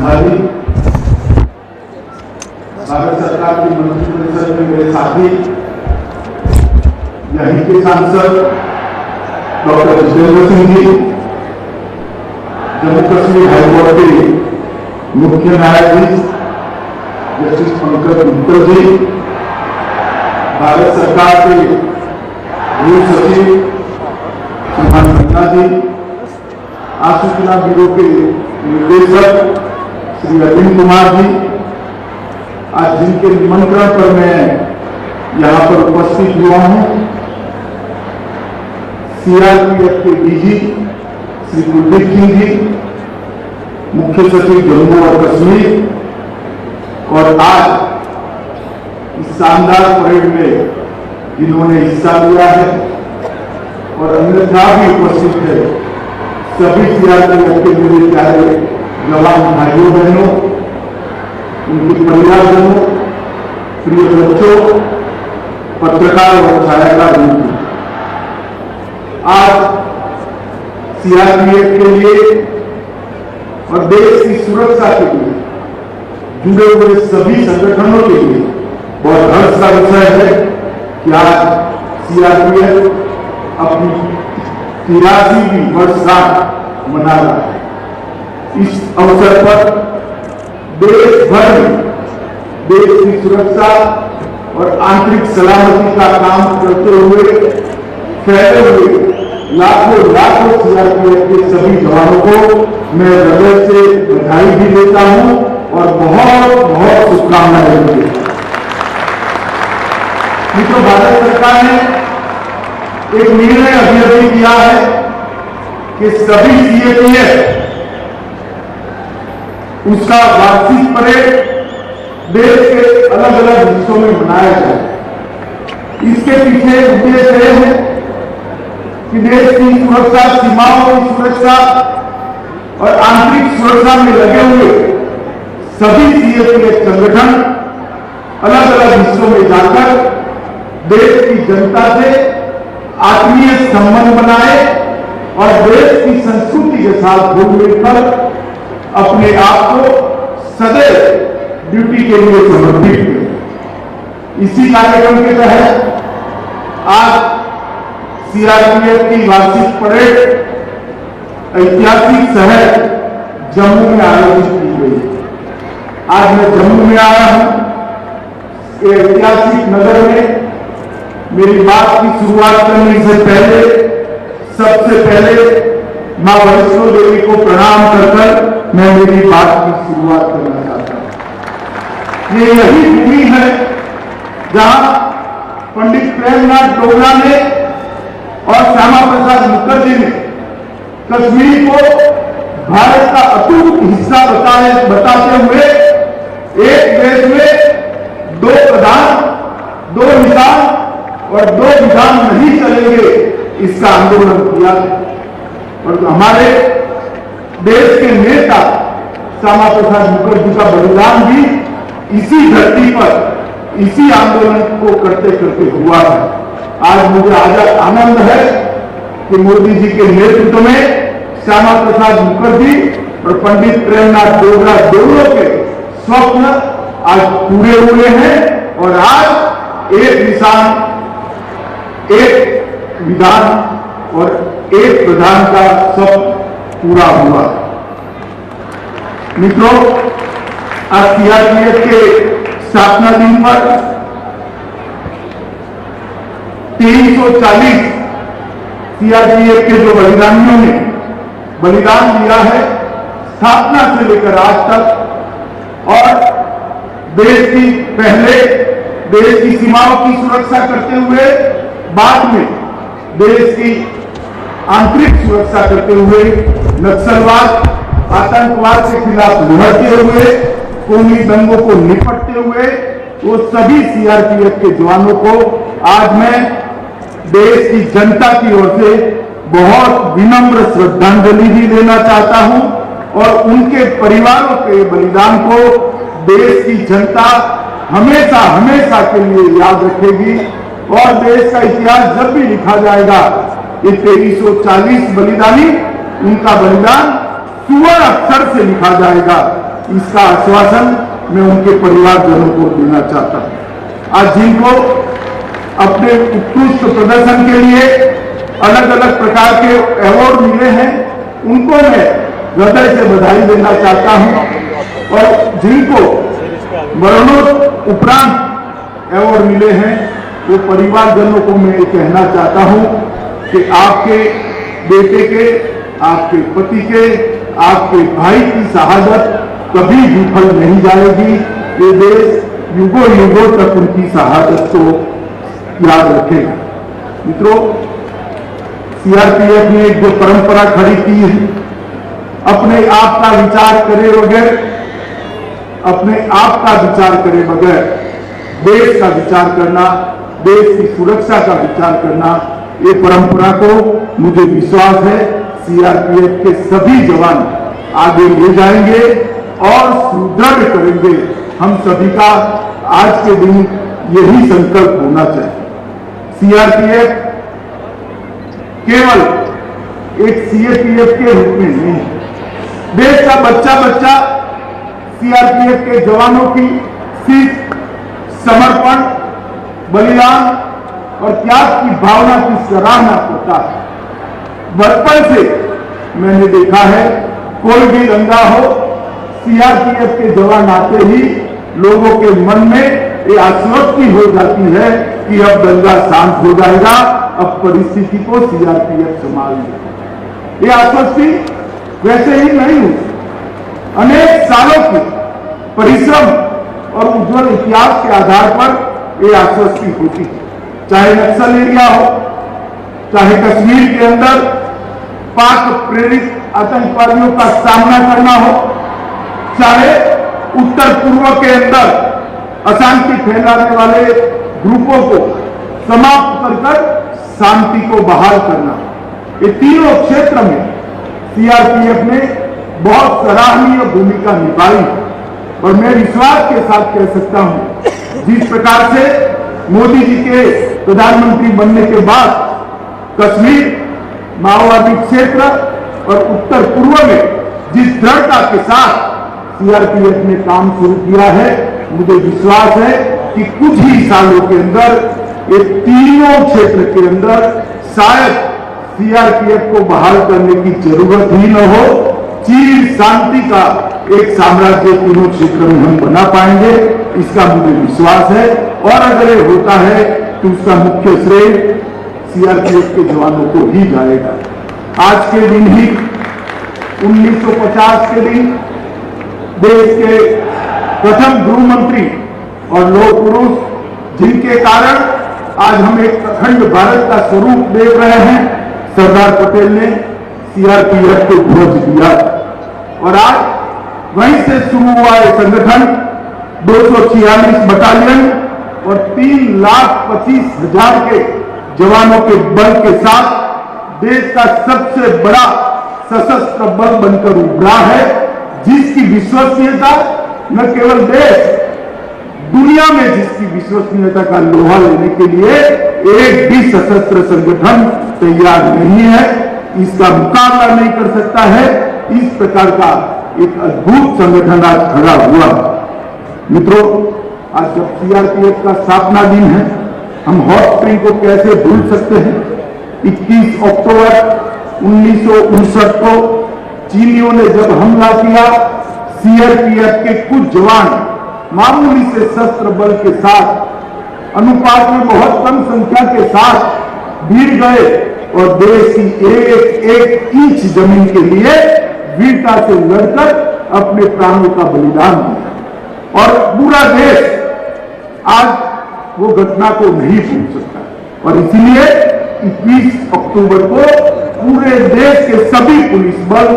प्रधानी, भारत सरकार की मंत्रिपरिषद में मेरे साथी, यहीं के सांसद डॉक्टर जितेंद्र सिंह जी, जम्मू कश्मीर हाईकोर्ट के मुख्य न्यायाधीश जस्टिस पंकज मित्तल जी, भारत सरकार के गृह सचिव श्रीमान खन्ना जी, आशु चुनाव ब्यूरो के निर्देशक श्री अरविंद कुमार जी, आज जिनके निमंत्रण पर मैं यहाँ पर उपस्थित हुआ हूँ, सीआरपीएफ के डीजी श्री कुलदीप सिंह जी, मुख्य सचिव जम्मू और कश्मीर, और आज इस शानदार परेड में जिन्होंने हिस्सा लिया है और अन्यथा भी उपस्थित है, सभी सीआरपीएफ के मेरे प्यारे जवान भाइयों बहनों, उनके परिवारजनों, प्रिय बच्चों, पत्रकार और छायाकार मित्रों, आज सीआरपीएफ के लिए और देश की सुरक्षा के लिए जुड़े हुए सभी संगठनों के लिए बहुत हर्ष का विषय है कि आज सीआरपीएफ अपनी 83वीं वर्षगांठ मना रहा है। इस अवसर पर देश भर में देश की सुरक्षा और आंतरिक सलामती का काम करते हुए फैले हुए लाखों सीआरपीएफ के सभी जवानों को मैं हृदय से बधाई भी देता हूं और बहुत बहुत शुभकामनाएं देता हूं। मित्रों, भारत सरकार ने एक निर्णय अभी किया है कि सभी सीएपीएफ उसका वार्षिक परेड देश के अलग अलग हिस्सों में मनाया जाए। इसके पीछे उद्देश्य यह है कि देश की सुरक्षा, सीमाओं की सुरक्षा और आंतरिक सुरक्षा में लगे हुए सभी सीएपीएफ संगठन अलग अलग हिस्सों में जाकर देश की जनता से आत्मीय संबंध बनाए और देश की संस्कृति के साथ घुल मिलकर अपने आप को सदैव ड्यूटी के लिए समर्पित करें। इसी कार्यक्रम के तहत आज सीआरपीएफ की वार्षिक परेड ऐतिहासिक शहर जम्मू में आयोजित की गई। आज मैं जम्मू में आया हूं। ऐतिहासिक नगर में मेरी बात की शुरुआत करने से पहले सबसे पहले मां वैष्णो देवी को प्रणाम कर मैं मेरी बात की शुरुआत करना चाहता हूं। ये यही भूमि है जहां पंडित प्रेमनाथ डोगरा ने और श्यामा प्रसाद मुखर्जी ने कश्मीर को भारत का अटूट हिस्सा बताते हुए एक देश में दो प्रधान, दो निशान और दो विधान नहीं चलेंगे, इसका आंदोलन किया। और हमारे देश के नेता श्यामा प्रसाद मुखर्जी का बलिदान भी इसी धरती पर इसी आंदोलन को करते करते हुआ है। आज मुझे आनंद है कि मोदी जी के नेतृत्व में श्यामा प्रसाद मुखर्जी और पंडित प्रेमनाथ डोगरा दोनों के स्वप्न आज पूरे हुए हैं और आज एक निशान, एक विधान और एक प्रधान का स्वप्न पूरा हुआ। मित्रों, आज सीआरपीएफ के स्थापना दिन पर 340 सीआरपीएफ के जो बलिदानियों ने बलिदान दिया है स्थापना से लेकर आज तक, और देश की सीमाओं की सुरक्षा करते हुए बाद में देश की आंतरिक सुरक्षा करते हुए नक्सलवाद, आतंकवाद के खिलाफ लड़ते हुए, कौमी दंगों को निपटते हुए वो सभी सीआरपीएफ के जवानों को आज मैं देश की जनता की ओर से बहुत विनम्र श्रद्धांजलि भी देना चाहता हूं और उनके परिवारों के बलिदान को देश की जनता हमेशा हमेशा के लिए याद रखेगी और देश का इतिहास जब भी लिखा जाएगा ये 2340 बलिदानी, उनका बलिदान सुवर्ण अक्षर से लिखा जाएगा। इसका आश्वासन मैं उनके परिवारजनों को देना चाहता हूं। आज जिनको अपने उत्कृष्ट प्रदर्शन के लिए अलग अलग प्रकार के अवार्ड मिले हैं, उनको मैं हृदय से बधाई देना चाहता हूं और जिनको मरणोपरांत अवार्ड मिले हैं, वो परिवारजनों को मैं ये कहना चाहता हूं कि आपके बेटे के, आपके पति के, आपके भाई की शहादत कभी विफल नहीं जाएगी। ये देश युगों युगों तक उनकी शहादत को याद रखेगा। मित्रों, सीआरपीएफ ने एक जो परंपरा खड़ी की है, अपने आप का विचार करे बगैर, अपने आप का विचार करे बगैर देश का विचार करना, देश की सुरक्षा का विचार करना, ये परंपरा को मुझे विश्वास है सीआरपीएफ के सभी जवान आगे ले जाएंगे और सुदृढ़ करेंगे। हम सभी का आज के दिन यही संकल्प होना चाहिए। सीआरपीएफ केवल एक सीएपीएफ के रूप में नहीं है, देश का बच्चा बच्चा सीआरपीएफ के जवानों की सीख, समर्पण, बलिदान और त्याग की भावना की सराहना करता है। बचपन से मैंने देखा है, कोई भी दंगा हो, सीआरपीएफ के जवान आते ही लोगों के मन में ये आश्वस्ति हो जाती है कि अब दंगा शांत हो जाएगा, अब परिस्थिति को सीआरपीएफ संभाल लेगा। ये आश्वस्ति वैसे ही नहीं हुई, अनेक सालों की परिश्रम और उज्जवल इतिहास के आधार पर ये आश्वस्ति होती है। चाहे नक्सल एरिया हो, चाहे कश्मीर के अंदर पाक प्रेरित आतंकवादियों का सामना करना हो, चाहे उत्तर पूर्व के अंदर अशांति फैलाने वाले ग्रुपों को समाप्त कर शांति को बहाल करना, ये तीनों क्षेत्र में सीआरपीएफ ने बहुत सराहनीय भूमिका निभाई। और मैं विश्वास के साथ कह सकता हूं, जिस प्रकार से मोदी जी के प्रधानमंत्री बनने के बाद कश्मीर, माओवादी क्षेत्र और उत्तर पूर्व में जिस दृढ़ता के साथ सीआरपीएफ ने काम शुरू किया है, मुझे विश्वास है कि कुछ ही सालों के अंदर ये तीनों क्षेत्र के अंदर शायद सीआरपीएफ को बहाल करने की जरूरत ही न हो। चीर शांति का एक साम्राज्य तीनों क्षेत्र में हम बना पाएंगे, इसका मुझे विश्वास है। और अगर ये होता है तो उसका मुख्य श्रेय सीआरपीएफ के जवानों को ही जाएगा। आज के दिन ही 1950 के दिन देश के प्रथम गृह मंत्री और लौह पुरुष, जिनके कारण आज हम एक अखंड भारत का स्वरूप देख रहे हैं, सरदार पटेल ने सीआरपीएफ को ध्वज दिया। और आज वहीं से शुरू हुआ यह संगठन 246 बटालियन और 3,25,000 के जवानों के बल के साथ देश का सबसे बड़ा सशस्त्र बल बनकर उभरा है, जिसकी विश्वसनीयता न केवल देश, दुनिया में जिसकी विश्वसनीयता का लोहा लेने के लिए एक भी सशस्त्र संगठन तैयार नहीं है, इसका मुकाबला नहीं कर सकता है। इस प्रकार का एक अद्भुत संगठन आज खड़ा हुआ। मित्रों, आज जब सीआरपीएफ का स्थापना दिन है, हम हॉट स्प्रिंग को कैसे भूल सकते हैं। 21 अक्टूबर 1959 को चीनियों ने जब हमला किया, सीआरपीएफ के कुछ जवान मामूली से शस्त्र बल के साथ अनुपात में बहुत कम संख्या के साथ भीड़ गए और देश की एक एक इंच जमीन के लिए वीरता से लड़कर अपने प्राणों का बलिदान दिया। और पूरा देश आज वो घटना को नहीं भूल सकता। और इसलिए 21 अक्टूबर को पूरे देश के सभी पुलिस बल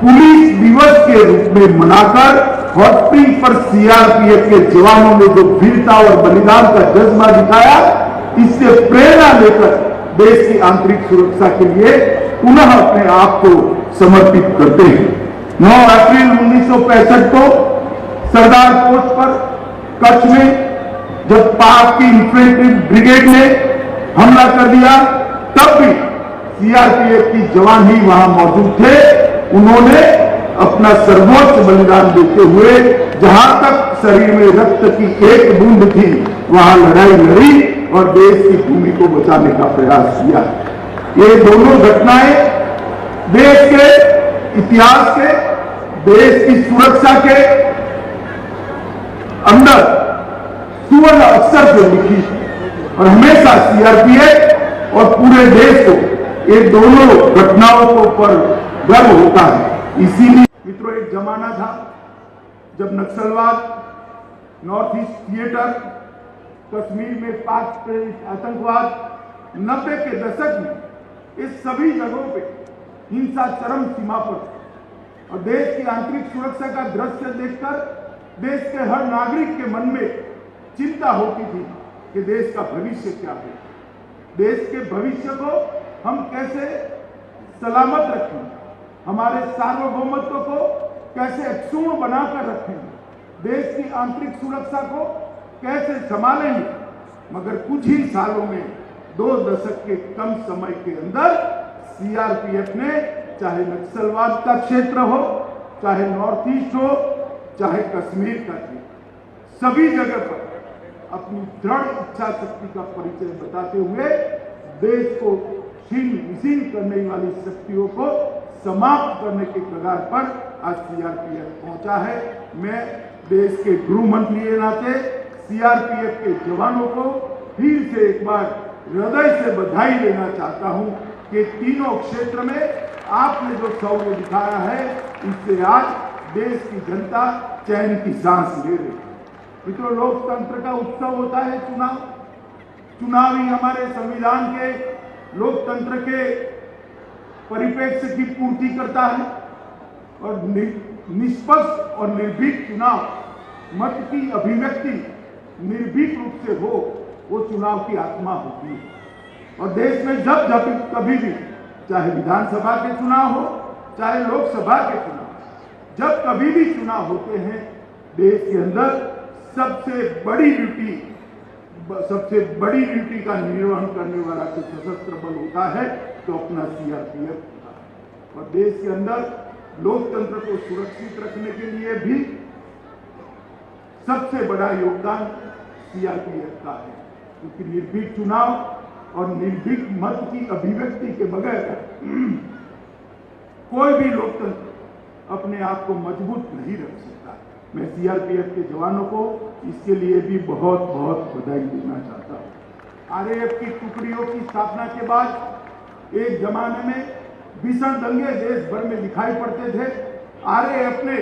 पुलिस दिवस के रूप में मनाकर हॉट स्प्रिंग पर सीआरपीएफ के जवानों ने जो वीरता और बलिदान का जज्बा दिखाया, इससे प्रेरणा लेकर देश की आंतरिक सुरक्षा के लिए पुनः अपने आप को समर्पित करते हैं। 9 अप्रैल 1965 को सरदार पोस्ट पर कच्छ में जब पाक की इन्फेंट्री ब्रिगेड ने हमला कर दिया, तब भी सीआरपीएफ की जवान ही वहां मौजूद थे। उन्होंने अपना सर्वोच्च बलिदान देते हुए जहां तक शरीर में रक्त की एक बूंद थी वहां लड़ाई लड़ी और देश की भूमि को बचाने का प्रयास किया। ये दोनों घटनाएं देश के इतिहास के, देश की सुरक्षा के अंदर सुवर्ण अक्षर से लिखी और हमेशा सीआरपीएफ और पूरे देश को ये दोनों घटनाओं को पर गर्व होता है। इसीलिए मित्रों, एक जमाना था जब नक्सलवाद, नॉर्थ ईस्ट थिएटर, कश्मीर में पाक आतंकवाद, 90 के दशक में इस सभी जगहों पे हिंसा चरम सीमा पर और देश की आंतरिक सुरक्षा का दृश्य देखकर देश के हर नागरिक के मन में चिंता होती थी कि देश का भविष्य क्या है, देश के भविष्य को हम कैसे सलामत रखें, हमारे सार्वभौमत्व को कैसे अक्षुण्ण बनाकर रखें, देश की आंतरिक सुरक्षा को कैसे संभालेंगे। मगर कुछ ही सालों में 2 दशक के कम समय के अंदर सीआरपीएफ ने चाहे नक्सलवाद का क्षेत्र हो, चाहे नॉर्थ ईस्ट हो, चाहे कश्मीर का क्षेत्र, सभी जगह पर अपनी दृढ़ इच्छा शक्ति का परिचय बताते हुए देश को छीन विशीन करने वाली शक्तियों को समाप्त करने के कगार पर आज सीआरपीएफ पहुंचा है। मैं देश के गृह मंत्री के नाते सीआरपीएफ के जवानों को फिर से एक बार हृदय से बधाई देना चाहता हूं कि तीनों क्षेत्र में आपने जो शौर्य दिखाया है, इससे आज देश की जनता चैन की सांस ले रही है। मित्रों, लोकतंत्र का उत्सव होता है चुनाव। चुनाव ही हमारे संविधान के, लोकतंत्र के परिप्रेक्ष्य की पूर्ति करता है और निष्पक्ष और निर्भीक चुनाव, मत की अभिव्यक्ति निर्भीक रूप से हो, वो चुनाव की आत्मा होती है। और देश में जब कभी भी, चाहे विधानसभा के चुनाव हो, चाहे लोकसभा के चुनाव, जब कभी भी चुनाव होते हैं, देश के अंदर सबसे बड़ी ड्यूटी का निर्वहन करने वाला जो सशस्त्र बल होता है तो अपना सीआरपीएफ होता है। और देश के अंदर लोकतंत्र को सुरक्षित रखने के लिए भी सबसे बड़ा योगदान सीआरपीएफ का है, क्योंकि निर्भीक चुनाव और निर्भीक मत की अभिव्यक्ति के बगैर कोई भी लोकतंत्र अपने आप को मजबूत नहीं रख सकता। मैं सीआरपीएफ के जवानों को इसके लिए भी बहुत बहुत बधाई देना चाहता हूं। आरएएफ की टुकड़ियों की स्थापना के बाद एक जमाने में भीषण दंगे देश भर में दिखाई पड़ते थे। आरएएफ ने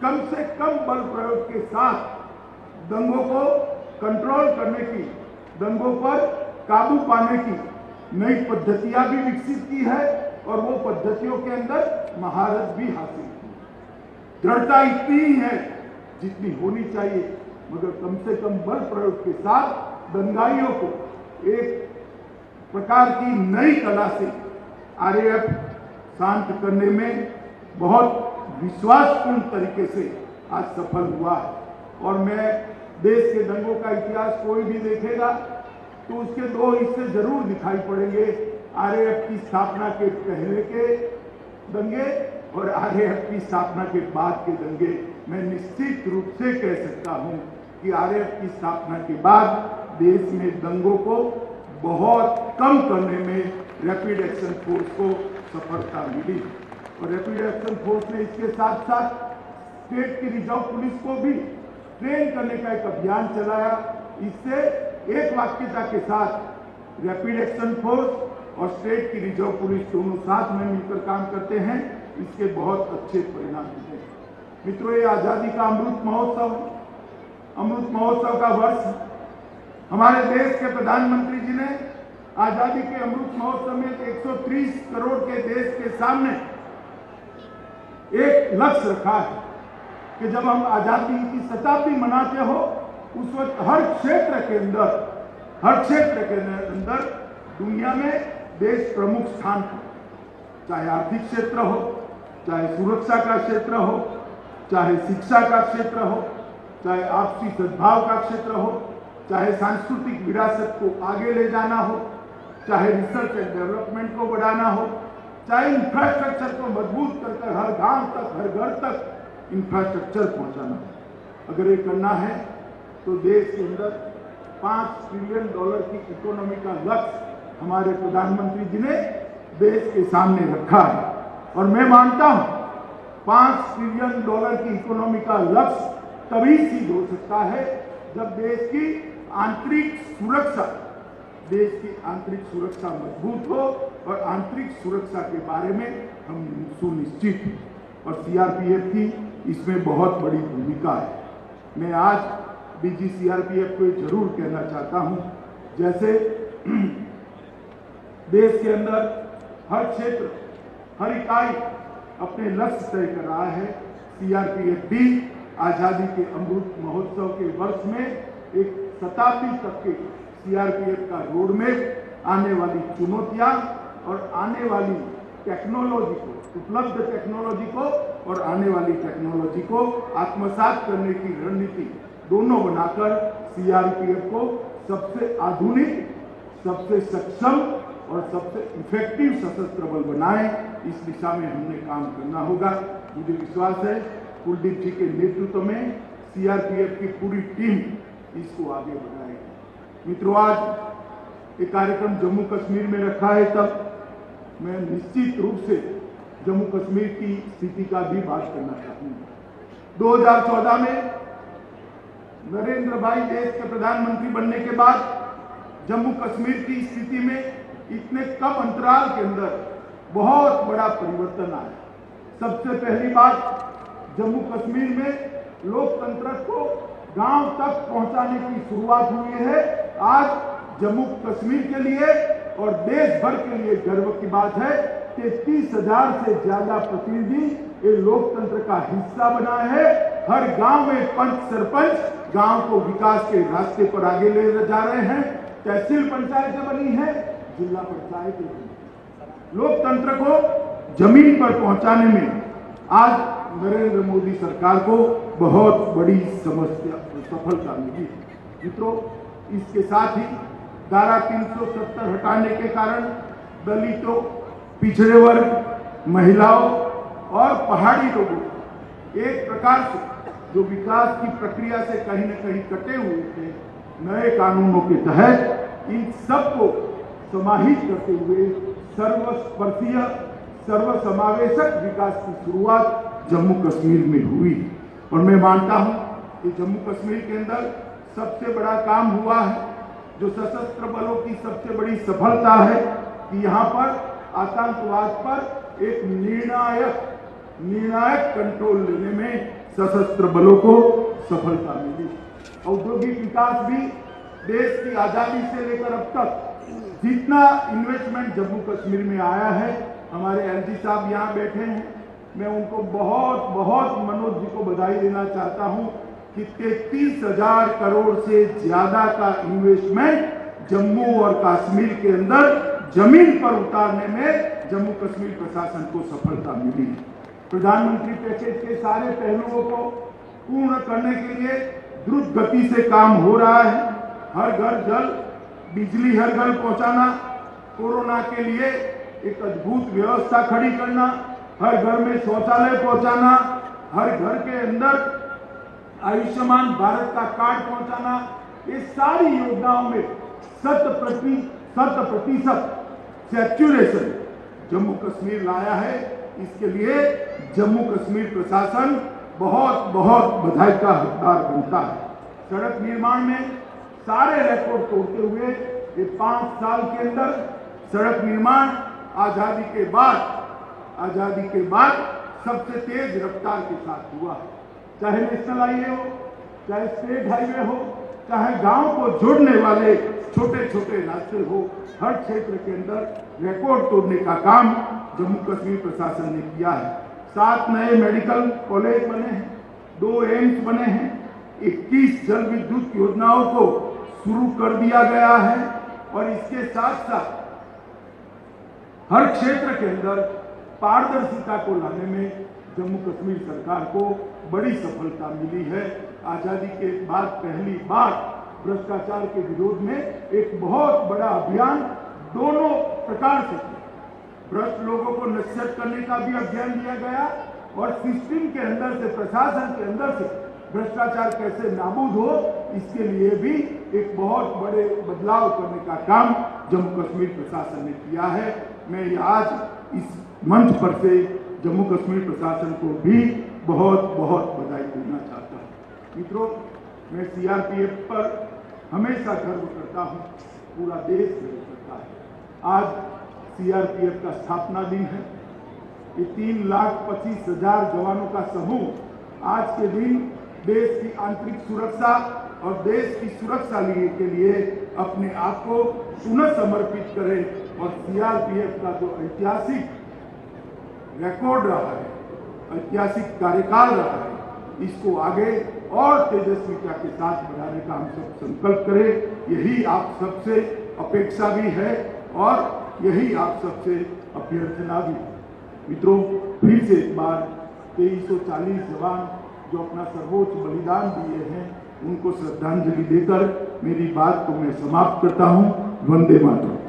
कम से कम बल प्रयोग के साथ दंगों को कंट्रोल करने की, दंगों पर काबू पाने की नई पद्धतियां भी विकसित की है और वो पद्धतियों के अंदर महारत भी हासिल की। दृढ़ता इतनी ही है जितनी होनी चाहिए, मगर कम से कम बल प्रयोग के साथ दंगाइयों को एक प्रकार की नई कला से आरएएफ शांत करने में बहुत विश्वासपूर्ण तरीके से आज सफल हुआ है। और मैं देश के दंगों का इतिहास कोई भी देखेगा तो उसके 2 हिस्से जरूर दिखाई पड़ेंगे, आरएएफ की स्थापना के पहले के दंगे और आरएएफ की स्थापना के बाद के दंगे। मैं निश्चित रूप से कह सकता हूं कि आरएएफ की स्थापना के बाद देश में दंगों को बहुत कम करने में रैपिड एक्शन फोर्स को सफलता मिली। और रैपिड एक्शन फोर्स ने इसके साथ साथ स्टेट की रिजर्व पुलिस को भी ट्रेन करने का एक अभियान चलाया। इससे एक वाक्यता के साथ रैपिड एक्शन फोर्स और स्टेट की रिजर्व पुलिस दोनों साथ में मिलकर काम करते हैं, इसके बहुत अच्छे परिणाम मिले। मित्रों, ये आजादी का अमृत महोत्सव का वर्ष हमारे देश के प्रधानमंत्री जी ने आजादी के अमृत महोत्सव में 130 करोड़ के देश के सामने एक लक्ष्य रखा है कि जब हम आजादी की शताब्दी मनाते हो उस वक्त हर क्षेत्र के अंदर दुनिया में देश प्रमुख स्थान पर, चाहे आर्थिक क्षेत्र हो, चाहे सुरक्षा का क्षेत्र हो, चाहे शिक्षा का क्षेत्र हो, चाहे आपसी सद्भाव का क्षेत्र हो, चाहे सांस्कृतिक विरासत को आगे ले जाना हो, चाहे रिसर्च एंड डेवलपमेंट को बढ़ाना हो, चाहे इंफ्रास्ट्रक्चर को मजबूत कर हर गांव तक, हर घर तक इंफ्रास्ट्रक्चर पहुंचाना। अगर ये करना है तो देश के अंदर $5 ट्रिलियन की इकोनॉमी का लक्ष्य हमारे प्रधानमंत्री जी ने देश के सामने रखा है। और मैं मानता हूं $5 ट्रिलियन की इकोनॉमी का लक्ष्य तभी सिद्ध हो सकता है जब देश की आंतरिक सुरक्षा मजबूत हो और आंतरिक सुरक्षा के बारे में हम सुनिश्चित हैं। और सीआरपीएफ की इसमें बहुत बड़ी भूमिका है। मैं आज डीजी सीआरपीएफ को जरूर कहना चाहता हूं, जैसे देश के अंदर हर क्षेत्र, हर इकाई अपने लक्ष्य तय कर रहा है, सीआरपीएफ भी आजादी के अमृत महोत्सव के वर्ष में एक शताब्दी तक के सीआरपीएफ का रोड मैप, आने वाली चुनौतियां और आने वाली टेक्नोलॉजी को, उपलब्ध टेक्नोलॉजी को और आने वाली टेक्नोलॉजी को आत्मसात करने की रणनीति दोनों बनाकर सीआरपीएफ को सबसे आधुनिक, सबसे सक्षम और सबसे इफेक्टिव सशस्त्र बल बनाए। इस दिशा में हमने काम करना होगा। मुझे विश्वास है कुलदीप जी के नेतृत्व में सीआरपीएफ की पूरी टीम इसको आगे बढ़ाएगी। मित्रों, आज एक कार्यक्रम जम्मू कश्मीर में रखा है, तब मैं निश्चित रूप से जम्मू कश्मीर की स्थिति का भी बात करना चाहूंगा। 2014 में नरेंद्र भाई देश के प्रधानमंत्री बनने के बाद जम्मू कश्मीर की स्थिति में इतने कम अंतराल के अंदर बहुत बड़ा परिवर्तन आया। सबसे पहली बात, जम्मू कश्मीर में लोकतंत्र को गांव तक पहुंचाने की शुरुआत हुई है। आज जम्मू कश्मीर के लिए और देश भर के लिए गर्व की बात है कि 30,000 से ज्यादा प्रतिनिधि ये लोकतंत्र का हिस्सा बनाए हैं। हर गांव में पंच सरपंच गांव को विकास के रास्ते पर आगे ले जा रहे हैं। तहसील पंचायतें बनी है, जिला पंचायतें बनी है। लोकतंत्र को जमीन पर पहुंचाने में आज नरेंद्र मोदी सरकार को बहुत बड़ी सफलता मिली। मित्रों, इसके साथ ही धारा 370 हटाने के कारण दलितों, पिछड़े वर्ग, महिलाओं और पहाड़ी लोगों एक प्रकार से जो विकास की प्रक्रिया से कहीं न कहीं कटे हुए थे, नए कानूनों के तहत इन सबको समाहित करते हुए सर्वस्पर्शीय, सर्वसमावेशक विकास की शुरुआत जम्मू कश्मीर में हुई। और मैं मानता हूं कि जम्मू कश्मीर के अंदर सबसे बड़ा काम हुआ है, जो सशस्त्र बलों की सबसे बड़ी सफलता है कि यहां पर आतंकवाद पर एक निर्णायक कंट्रोल लेने में सशस्त्र बलों को सफलता मिली। औद्योगिक विकास भी देश की आजादी से लेकर अब तक जितना इन्वेस्टमेंट जम्मू कश्मीर में आया है, हमारे एलजी साहब यहाँ बैठे हैं, मैं उनको बहुत मनोज जी को बधाई देना चाहता हूं कि 33,000 करोड़ से ज्यादा का इन्वेस्टमेंट जम्मू और कश्मीर के अंदर जमीन पर उतारने में जम्मू कश्मीर प्रशासन को सफलता मिली। प्रधानमंत्री पैकेज के सारे पहलुओं को पूर्ण करने के लिए द्रुत गति से काम हो रहा है। हर घर जल, बिजली हर घर पहुंचाना, कोरोना के लिए एक अद्भुत व्यवस्था खड़ी करना, हर घर में शौचालय पहुंचाना, हर घर के अंदर आयुष्मान भारत का कार्ड पहुंचाना, ये सारी योजनाओं में 100% सैचुरेशन जम्मू कश्मीर लाया है। इसके लिए जम्मू कश्मीर प्रशासन बहुत बधाई का हकदार बनता है। सड़क निर्माण में सारे रिकॉर्ड तोड़ते हुए ये 5 साल के अंदर सड़क निर्माण आजादी के बाद सबसे तेज रफ्तार के साथ हुआ है। चाहे नेशनल हाईवे हो, चाहे स्टेट हाईवे हो, चाहे गांव को जोड़ने वाले छोटे छोटे रास्ते हो, हर क्षेत्र के अंदर रिकॉर्ड तोड़ने का काम जम्मू कश्मीर प्रशासन ने किया है। 7 नए मेडिकल कॉलेज बने हैं, 2 एम्स बने हैं, 21 जल विद्युत योजनाओं को शुरू कर दिया गया है। और इसके साथ साथ हर क्षेत्र के अंदर पारदर्शिता को लाने में जम्मू कश्मीर सरकार को बड़ी सफलता मिली है। आजादी के बाद पहली बार भ्रष्टाचार के विरोध में एक बहुत बड़ा अभियान दोनों प्रकार से, भ्रष्ट लोगों को नसीहत करने का भी अभियान लिया गया और सिस्टम के अंदर से, प्रशासन के अंदर से भ्रष्टाचार कैसे नाबूद हो, इसके लिए भी एक बहुत बड़े बदलाव करने का काम जम्मू कश्मीर प्रशासन ने किया है। मैं आज इस मंच पर से जम्मू कश्मीर प्रशासन को भी बहुत बहुत बधाई देना चाहता हूँ। मित्रों, मैं सीआरपीएफ पर हमेशा गर्व करता हूँ, पूरा देश गर्व करता है। आज सीआरपीएफ का स्थापना दिन है। ये 3,25,000 जवानों का समूह आज के दिन देश की आंतरिक सुरक्षा और देश की सुरक्षा के लिए अपने आप को पुनः समर्पित करे और सीआरपीएफ का जो ऐतिहासिक रिकॉर्ड रहा है, ऐतिहासिक कार्यकाल रहा है, इसको आगे और तेजस्विता के साथ बढ़ाने का हम सब संकल्प करें। यही आप सबसे अपेक्षा भी है और यही आप सबसे अभ्यर्थना भी है। मित्रों, फिर से एक बार 2340 जवान जो अपना सर्वोच्च बलिदान दिए हैं, उनको श्रद्धांजलि देकर मेरी बात को मैं समाप्त करता हूं। वंदे मातरम।